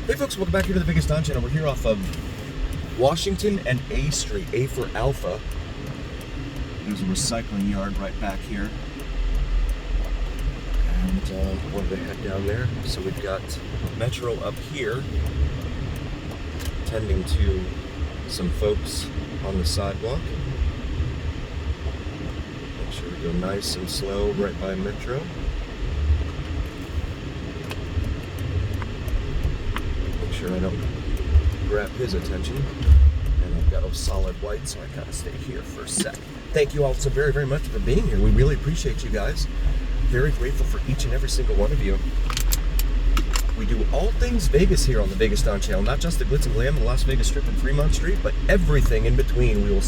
Hey folks, welcome back here to the Vegas Don Channel. We're here off of Washington and A Street, A for Alpha. There's a recycling yard right back here. And wanted to head down there. So we've got Metro up here, tending to some folks on the sidewalk. Make sure we go nice and slow right by Metro. Sure I don't grab his attention. And I've got a solid white, so I gotta stay here for a sec. Thank you all so very, very much for being here. We really appreciate you guys. Very grateful for each and every single one of you. We do all things Vegas here on the Vegas Don Channel, not just the glitz and glam, the Las Vegas Strip and Fremont Street, but everything in between. We will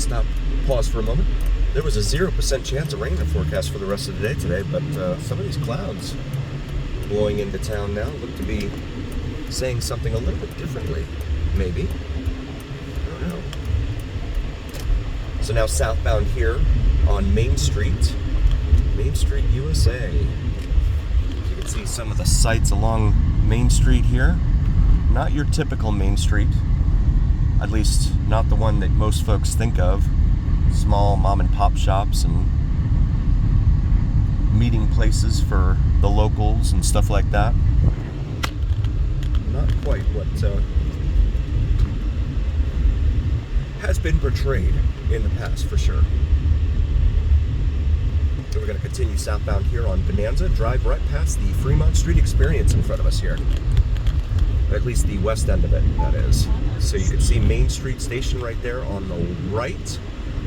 pause for a moment. There was a 0% chance of rain in the forecast for the rest of the day today, but some of these clouds blowing into town now look to be saying something a little bit differently, maybe. I don't know. So now southbound here on Main Street, USA. You can see some of the sights along Main Street here. Not your typical Main Street, at least not the one that most folks think of. Small mom and pop shops and meeting places for the locals and stuff like that. Not quite what has been portrayed in the past, for sure. So we're going to continue southbound here on Bonanza, drive right past the Fremont Street Experience in front of us here. At least the west end of it, that is. So you can see Main Street Station right there on the right,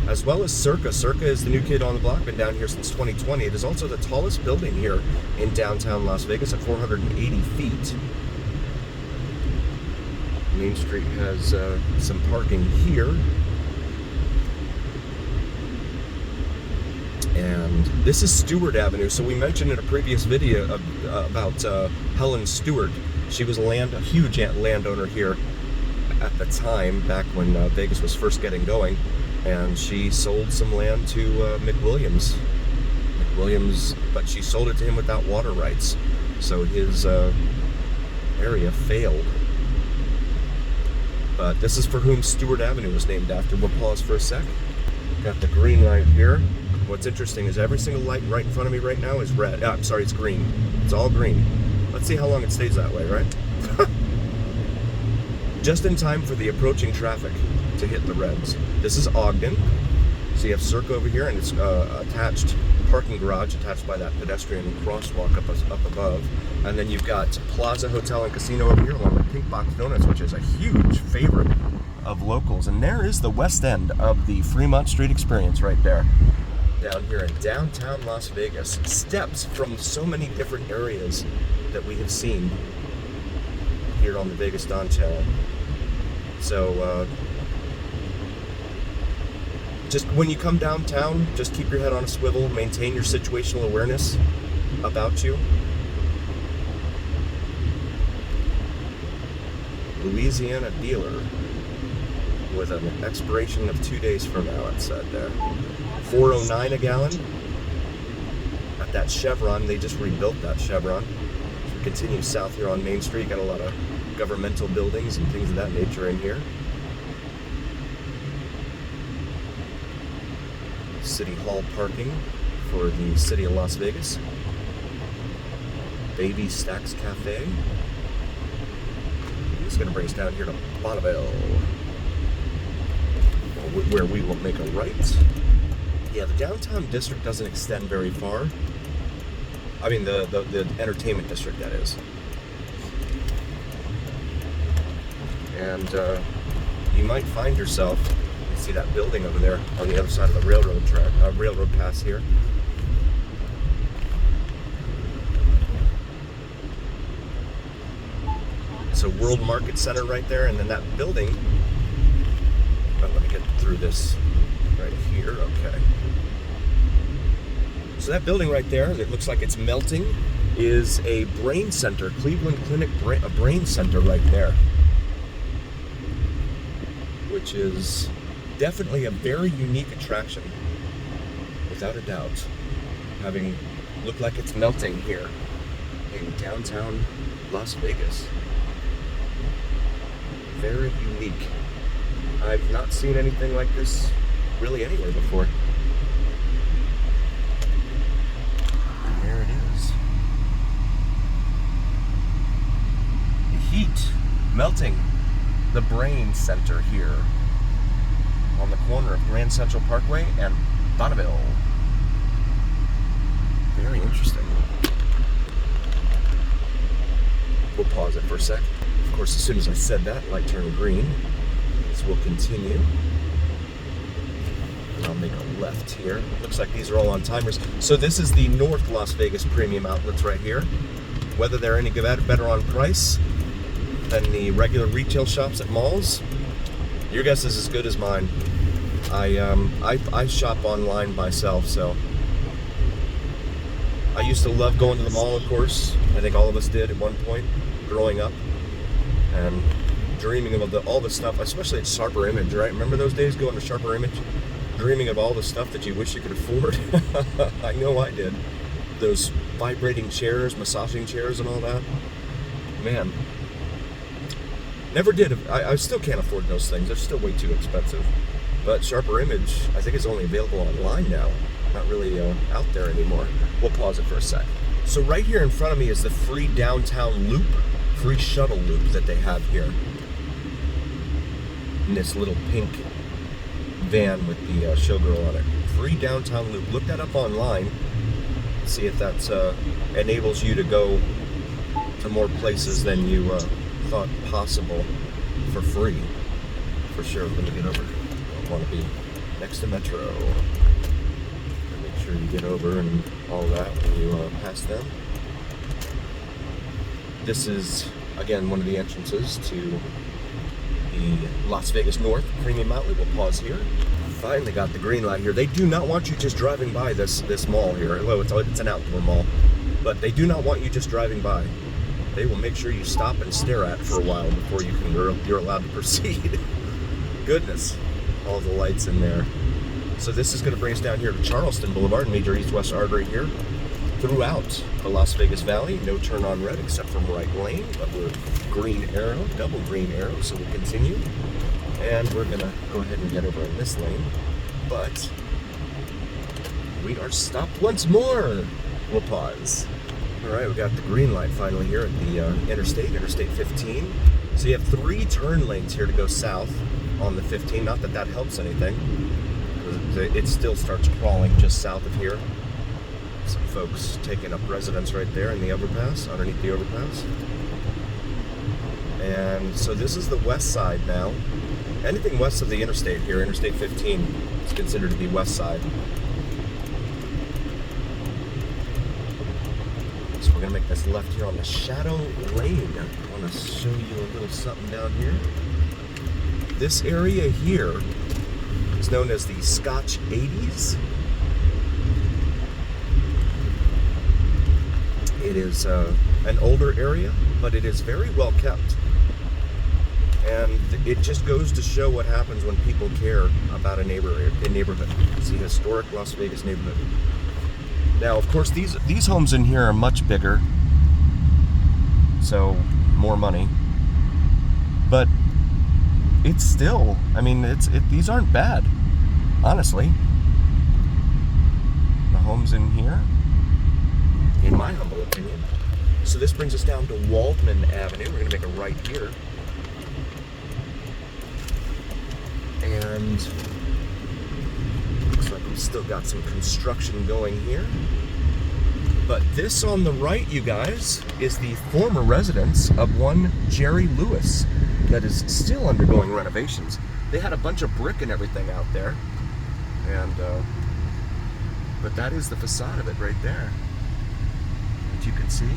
as well as Circa. Circa is the new kid on the block, been down here since 2020. It is also the tallest building here in downtown Las Vegas at 480 feet. Main Street has some parking here. And this is Stewart Avenue. So we mentioned in a previous video about Helen Stewart. She was a huge landowner here at the time, back when Vegas was first getting going. And she sold some land to McWilliams. But she sold it to him without water rights. So his area failed. But this is for whom Stewart Avenue was named after. We'll pause for a sec. Got the green light here. What's interesting is every single light right in front of me right now is red. I'm sorry, it's green. It's all green. Let's see how long it stays that way, right? Just in time for the approaching traffic to hit the reds. This is Ogden. So you have Circa over here, and it's attached parking garage attached by that pedestrian crosswalk up above. And then you've got Plaza Hotel and Casino over here along with Pink Box Donuts, which is a huge favorite of locals. And there is the west end of the Fremont Street Experience right there. Down here in downtown Las Vegas. Steps from so many different areas that we have seen here on the Vegas Don Channel. So, just when you come downtown, just keep your head on a swivel, maintain your situational awareness about you. Louisiana dealer with an expiration of 2 days from now, it said there. $4.09 a gallon at that Chevron. They just rebuilt that Chevron. Continue south here on Main Street. Got a lot of governmental buildings and things of that nature in here. City Hall parking for the city of Las Vegas. Baby Stacks Cafe. It's going to bring us down here to Bonneville, where we will make a right. Yeah, the downtown district doesn't extend very far. I mean, the entertainment district, that is. And you might find yourself, you see that building over there on the other side of the railroad track, railroad pass here. So World Market Center right there, and then that building, let me get through this right here, okay. So that building right there that looks like it's melting is a brain center, Cleveland Clinic brain center right there. Which is definitely a very unique attraction, without a doubt. Having looked like it's melting here in downtown Las Vegas. Very unique. I've not seen anything like this really anywhere before. And there it is. The heat melting the brain center here on the corner of Grand Central Parkway and Bonneville. Very interesting. We'll pause it for a sec. Of course, as soon as I said that, light turned green. So we'll continue. And I'll make a left here. Looks like these are all on timers. So this is the North Las Vegas Premium Outlets right here. Whether they're any better on price than the regular retail shops at malls, your guess is as good as mine. I shop online myself, so I used to love going to the mall, of course. I think all of us did at one point growing up, and dreaming of all the stuff, especially at Sharper Image, right? Remember those days going to Sharper Image? Dreaming of all the stuff that you wish you could afford. I know I did. Those vibrating chairs, massaging chairs and all that. Man. Never did. I still can't afford those things. They're still way too expensive. But Sharper Image, I think, is only available online now. Not really out there anymore. We'll pause it for a sec. So right here in front of me is the free downtown loop, free shuttle loop that they have here. In this little pink van with the showgirl on it. Free downtown loop. Look that up online. See if that enables you to go to more places than you thought possible for free. For sure. Let me get over. I want to be next to Metro. Make sure you get over and all that when you pass them. This is, again, one of the entrances to the Las Vegas North Premium Outlet. We'll pause here. Finally got the green light here. They do not want you just driving by this mall here. Well, it's an outdoor mall, but they do not want you just driving by. They will make sure you stop and stare at it for a while before you're allowed to proceed. Goodness, all the lights in there. So this is going to bring us down here to Charleston Boulevard, major east-west artery here. Throughout the Las Vegas Valley, no turn on red except from right lane, but we're green arrow, double green arrow, so we'll continue. And we're gonna go ahead and get over in this lane, but we are stopped once more. We'll pause. All right, we got the green light finally here at the Interstate 15. So you have 3 turn lanes here to go south on the 15. Not that that helps anything. It still starts crawling just south of here. Some folks taking up residence right there in the overpass, underneath the overpass. And so this is the west side now. Anything west of the interstate here, Interstate 15, is considered to be west side. So we're gonna make this left here on the Shadow Lane. I wanna show you a little something down here. This area here is known as the Scotch 80s. It is an older area, but it is very well kept. And it just goes to show what happens when people care about a neighborhood. It's a historic Las Vegas neighborhood. Now, of course, these homes in here are much bigger, so more money. But it's still, I mean, these aren't bad, honestly. The homes in here, in my humble opinion. So this brings us down to Waldman Avenue. We're going to make a right here. And looks like we've still got some construction going here. But this on the right, you guys, is the former residence of one Jerry Lewis that is still undergoing renovations. They had a bunch of brick and everything out there. And, but that is the facade of it right there, that you can see.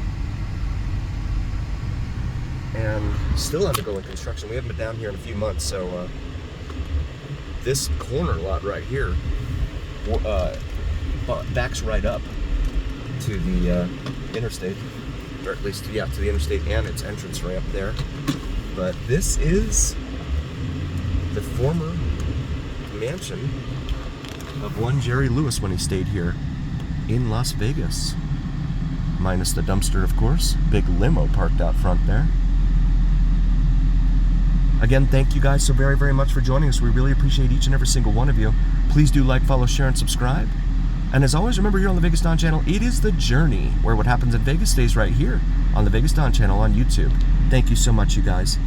And still undergoing construction. We haven't been down here in a few months, so this corner lot right here backs right up to the interstate, or at least, yeah, to the interstate and its entrance ramp there. But this is the former mansion of one Jerry Lewis when he stayed here in Las Vegas. Minus the dumpster, of course. Big limo parked out front there. Again, thank you guys so very, very much for joining us. We really appreciate each and every single one of you. Please do like, follow, share, and subscribe. And as always, remember here on the Vegas Don channel, it is the journey where what happens in Vegas stays right here on the Vegas Don channel on YouTube. Thank you so much, you guys.